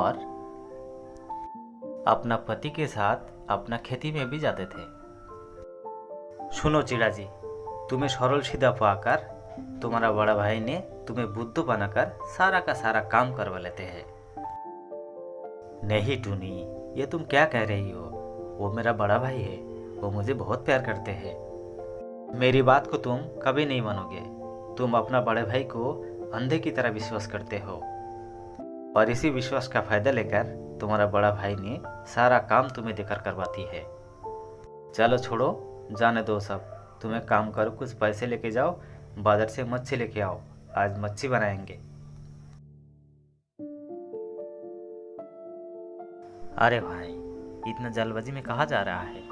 और अपना पति के साथ अपना खेती में भी जाते थे। सुनो चिड़ा जी, तुम्हें सरल सीधा पाकर तुम्हारा बड़ा भाई ने तुम्हें बुद्धू बनाकर सारा का सारा काम करवा लेते हैं। नहीं टूनी, ये तुम क्या कह रही हो? वो मेरा बड़ा भाई है, वो मुझे बहुत प्यार करते हैं। मेरी बात को तुम कभी नहीं मानोगे। तुम अपना बड़े भाई को अंधे की तरह विश्वास करते हो और इसी विश्वास का फायदा लेकर तुम्हारा बड़ा भाई ने सारा काम तुम्हें देकर करवाती है। चलो छोड़ो, जाने दो सब। तुम्हें काम करो, कुछ पैसे लेके जाओ, बाजार से मच्छी लेके आओ, आज मच्छी बनाएंगे। अरे भाई, इतना जल्दबाजी में कहाँ जा रहा है?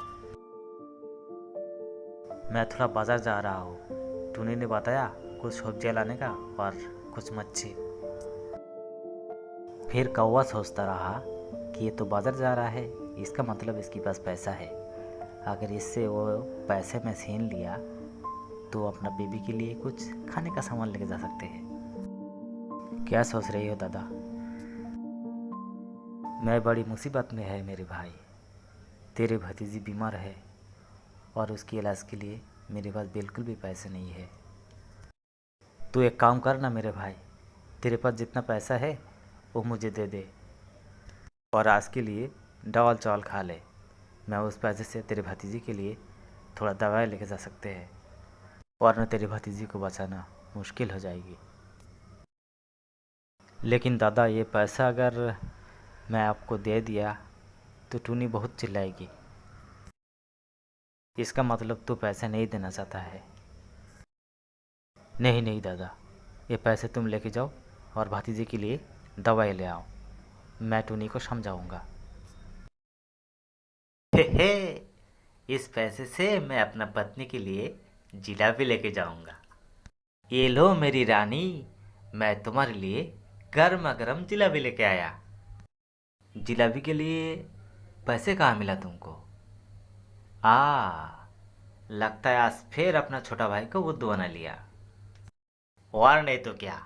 मैं थोड़ा बाजार जा रहा हूँ। टूनी ने बताया कुछ सब्जियाँ लाने का और कुछ मच्छी। फिर कौवा सोचता रहा कि ये तो बाजार जा रहा है, इसका मतलब इसके पास पैसा है। अगर इससे वो पैसे में छीन लिया तो अपना बीबी के लिए कुछ खाने का सामान लेके जा सकते हैं। क्या सोच रही हो दादा? मैं बड़ी मुसीबत में है मेरे भाई। तेरे भतीजी बीमार है और उसके इलाज के लिए मेरे पास बिल्कुल भी पैसे नहीं है। तू एक काम कर ना मेरे भाई, तेरे पास जितना पैसा है वो मुझे दे दे और आज के लिए दाल चावल खा ले। मैं उस पैसे से तेरे भतीजी के लिए थोड़ा दवाई लेके जा सकते हैं, वरना तेरे भतीजी को बचाना मुश्किल हो जाएगी। लेकिन दादा, ये पैसा अगर मैं आपको दे दिया तो टूनी बहुत चिल्लाएगी। इसका मतलब तू पैसे नहीं देना चाहता है? नहीं नहीं दादा, ये पैसे तुम लेके जाओ और भतीजे के लिए दवाई ले आओ। मैं टूनी को समझाऊंगा। हे हे, इस पैसे से मैं अपना पत्नी के लिए जिलाबी लेके जाऊंगा। ये लो मेरी रानी, मैं तुम्हारे लिए गर्मा गर्म जिलाबी लेके आया। जिलाबी के लिए पैसे कहाँ मिला तुमको? लगता है आज फिर अपना छोटा भाई को बुद्धू बना लिया। और नहीं तो क्या,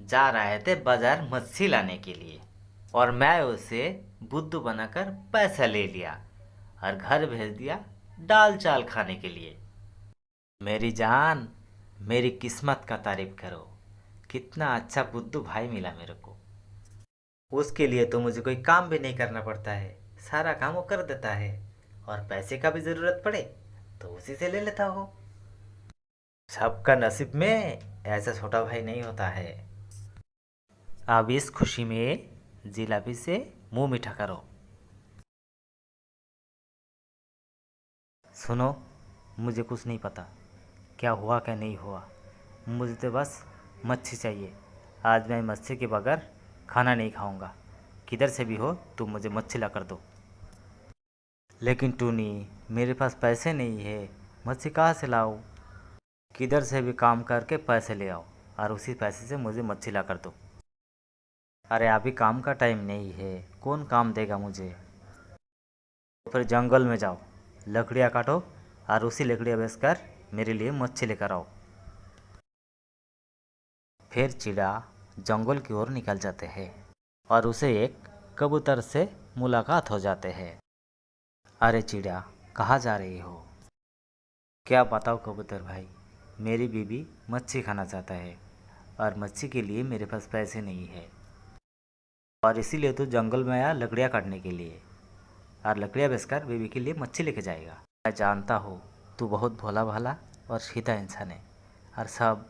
जा रहे थे बाजार मच्छी लाने के लिए और मैं उसे बुद्धू बनाकर पैसा ले लिया और घर भेज दिया दाल चावल खाने के लिए। मेरी जान, मेरी किस्मत का तारीफ करो, कितना अच्छा बुद्धू भाई मिला मेरे को। उसके लिए तो मुझे कोई काम भी नहीं करना पड़ता है, सारा काम वो कर देता है और पैसे का भी ज़रूरत पड़े तो उसी से ले लेता हो। सबका नसीब में ऐसा छोटा भाई नहीं होता है। अब इस खुशी में जिलाबी से मुंह मीठा करो। सुनो, मुझे कुछ नहीं पता क्या हुआ क्या नहीं हुआ, मुझे तो बस मच्छी चाहिए। आज मैं मच्छी के बगैर खाना नहीं खाऊंगा। किधर से भी हो तुम मुझे मच्छी ला कर दो। लेकिन टूनी, मेरे पास पैसे नहीं है, मच्छी कहाँ से लाऊं? किधर से भी काम करके पैसे ले आओ और उसी पैसे से मुझे मच्छी ला कर दो। अरे अभी काम का टाइम नहीं है, कौन काम देगा मुझे? तो फिर जंगल में जाओ, लकड़ियाँ काटो और उसी लकड़ियाँ बेचकर मेरे लिए मच्छी लेकर आओ। फिर चिड़ा जंगल की ओर निकल जाते हैं और उसे एक कबूतर से मुलाकात हो जाते हैं। अरे चिड़ा, कहाँ जा रही हो? क्या बताओ कबूतर भाई, मेरी बीवी मच्छी खाना चाहता है और मच्छी के लिए मेरे पास पैसे नहीं है और इसीलिए तो जंगल में आया लकड़ियाँ काटने के लिए और लकड़ियाँ बेचकर बीवी के लिए मच्छी लेके जाएगा। मैं जानता हूँ तू बहुत भोला भाला और सीधा इंसान है और सब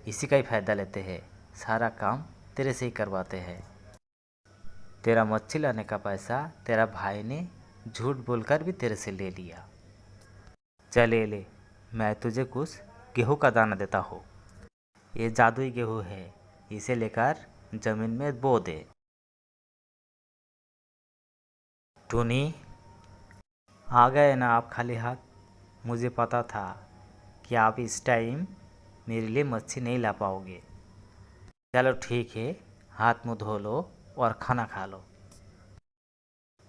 इसी का ही फ़ायदा लेते हैं, सारा काम तेरे से ही करवाते हैं। तेरा मच्छी लाने का पैसा तेरा भाई ने झूठ बोलकर भी तेरे से ले लिया। चले ले, मैं तुझे कुछ गेहूं का दाना देता हूँ। ये जादुई गेहूं है, इसे लेकर ज़मीन में बो दे। टूनी, आ गए ना आप खाली हाथ? मुझे पता था कि आप इस टाइम मेरे लिए मच्छी नहीं ला पाओगे। चलो ठीक है, हाथ मुँह धो लो और खाना खा लो।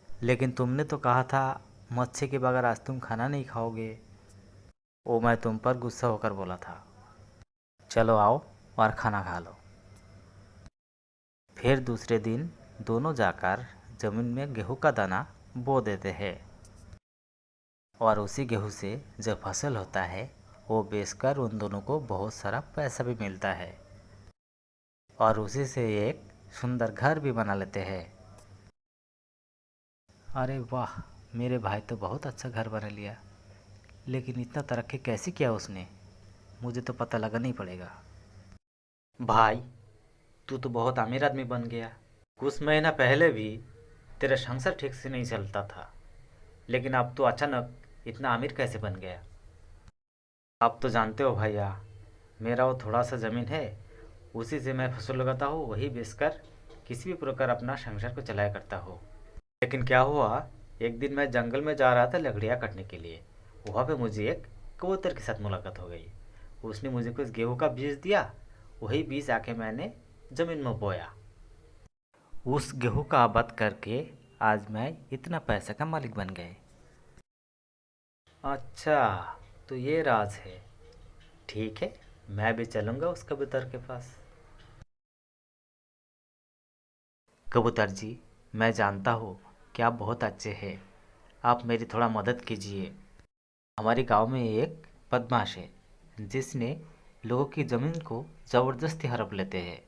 लेकिन तुमने तो कहा था मच्छी के बगैर आज तुम खाना नहीं खाओगे। वो मैं तुम पर गुस्सा होकर बोला था। चलो आओ और खाना खा लो। फिर दूसरे दिन दोनों जाकर ज़मीन में गेहूं का दाना बो देते हैं और उसी गेहूं से जो फसल होता है वो बेचकर उन दोनों को बहुत सारा पैसा भी मिलता है और उसी से एक सुंदर घर भी बना लेते हैं। अरे वाह, मेरे भाई तो बहुत अच्छा घर बना लिया, लेकिन इतना तरक्की कैसे किया उसने, मुझे तो पता लगाना ही पड़ेगा। भाई, तू तो बहुत अमीर आदमी बन गया। कुछ महीना पहले भी तेरा संसार ठीक से नहीं चलता था, लेकिन अब तो अचानक इतना अमीर कैसे बन गया। आप तो जानते हो भैया, मेरा वो थोड़ा सा ज़मीन है, उसी से मैं फसल लगाता हूँ, वही बेचकर किसी भी प्रकार अपना संसार को चलाया करता हूँ। लेकिन क्या हुआ, एक दिन मैं जंगल में जा रहा था लकड़ियाँ काटने के लिए। वहाँ पे मुझे एक कबूतर के साथ मुलाकात हो गई। उसने मुझे कुछ गेहूँ का बीज दिया, वही बीज आके मैंने ज़मीन में बोया। उस गेहूँ का आबाद करके आज मैं इतना पैसे का मालिक बन गए। अच्छा, तो ये राज है। ठीक है, मैं भी चलूँगा उस कबूतर के पास। कबूतर जी, मैं जानता हूँ कि आप बहुत अच्छे हैं, आप मेरी थोड़ा मदद कीजिए। हमारे गांव में एक बदमाश है जिसने लोगों की ज़मीन को ज़बरदस्ती हड़प लेते हैं।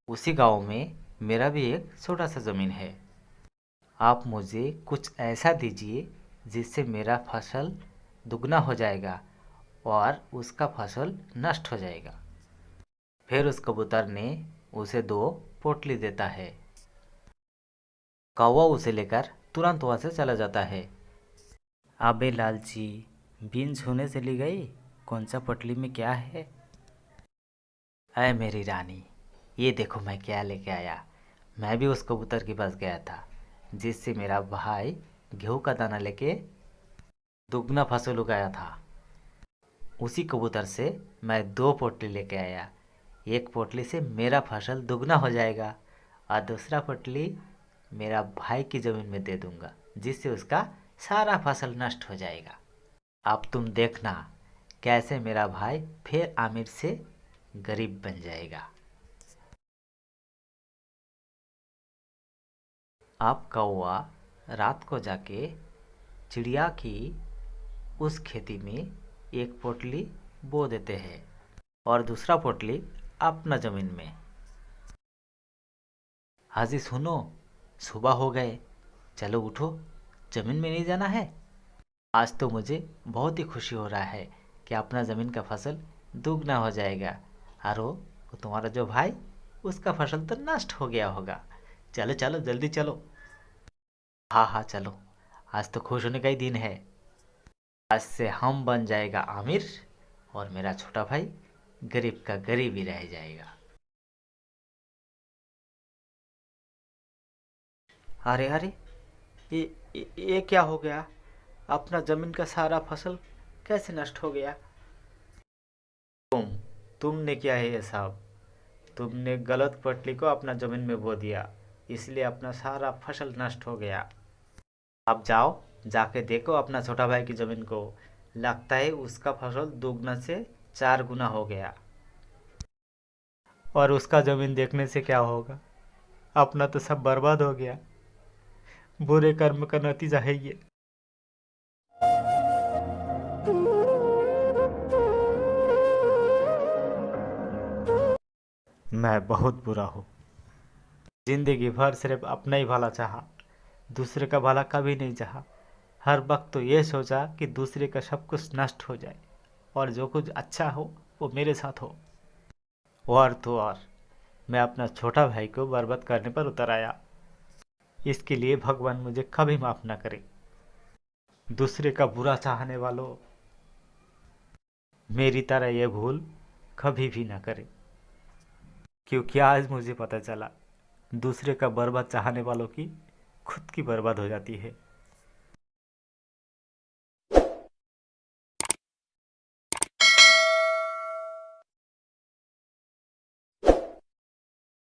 उसी गांव में मेरा भी एक छोटा सा ज़मीन है। आप मुझे कुछ ऐसा दीजिए जिससे मेरा फसल दुगना हो जाएगा और उसका फसल नष्ट हो जाएगा। फिर उस कबूतर ने उसे 2 पोटली देता है। कौवा उसे लेकर तुरंत वहाँ से चला जाता है। अबे लालची, बिन छूने से ली गई, कौन सा पोटली में क्या है। अय मेरी रानी, ये देखो मैं क्या लेके आया। मैं भी उस कबूतर के पास गया था जिससे मेरा भाई गेहूं का दाना लेके दुगना फसल उगाया था। उसी कबूतर से मैं 2 पोटली लेके आया। एक पोटली से मेरा फसल दुगना हो जाएगा और दूसरा पोटली मेरा भाई की ज़मीन में दे दूंगा जिससे उसका सारा फसल नष्ट हो जाएगा। अब तुम देखना कैसे मेरा भाई फिर अमीर से गरीब बन जाएगा। अब कौवा रात को जाके चिड़िया की उस खेती में एक पोटली बो देते हैं और दूसरा पोटली अपना ज़मीन में। हाजी सुनो, सुबह हो गए, चलो उठो, ज़मीन में नहीं जाना है। आज तो मुझे बहुत ही खुशी हो रहा है कि अपना ज़मीन का फसल दुगना हो जाएगा और वो तुम्हारा जो भाई उसका फसल तो नष्ट हो गया होगा। चलो चलो जल्दी चलो। हाँ हाँ चलो, आज तो खुश होने का ही दिन है। आज से हम बन जाएगा आमिर और मेरा छोटा भाई गरीब का गरीब ही रह जाएगा। अरे अरे, ये क्या हो गया, अपना ज़मीन का सारा फसल कैसे नष्ट हो गया। तुमने किया है ये सब, तुमने गलत पटली को अपना ज़मीन में बो दिया, इसलिए अपना सारा फसल नष्ट हो गया। अब जाओ, जाके देखो अपना छोटा भाई की ज़मीन को, लगता है उसका फसल दुगना से 4 गुना हो गया। और उसका ज़मीन देखने से क्या होगा, अपना तो सब बर्बाद हो गया। बुरे कर्म का नतीजा है ये। मैं बहुत बुरा हूँ, जिंदगी भर सिर्फ अपना ही भला चाहा, दूसरे का भला कभी नहीं चाहा। हर वक्त तो ये सोचा कि दूसरे का सब कुछ नष्ट हो जाए और जो कुछ अच्छा हो वो मेरे साथ हो। और तो और मैं अपना छोटा भाई को बर्बाद करने पर उतर आया। इसके लिए भगवान मुझे कभी माफ ना करे। दूसरे का बुरा चाहने वालों, मेरी तरह ये भूल कभी भी ना करे, क्योंकि आज मुझे पता चला दूसरे का बर्बाद चाहने वालों की खुद की बर्बाद हो जाती है।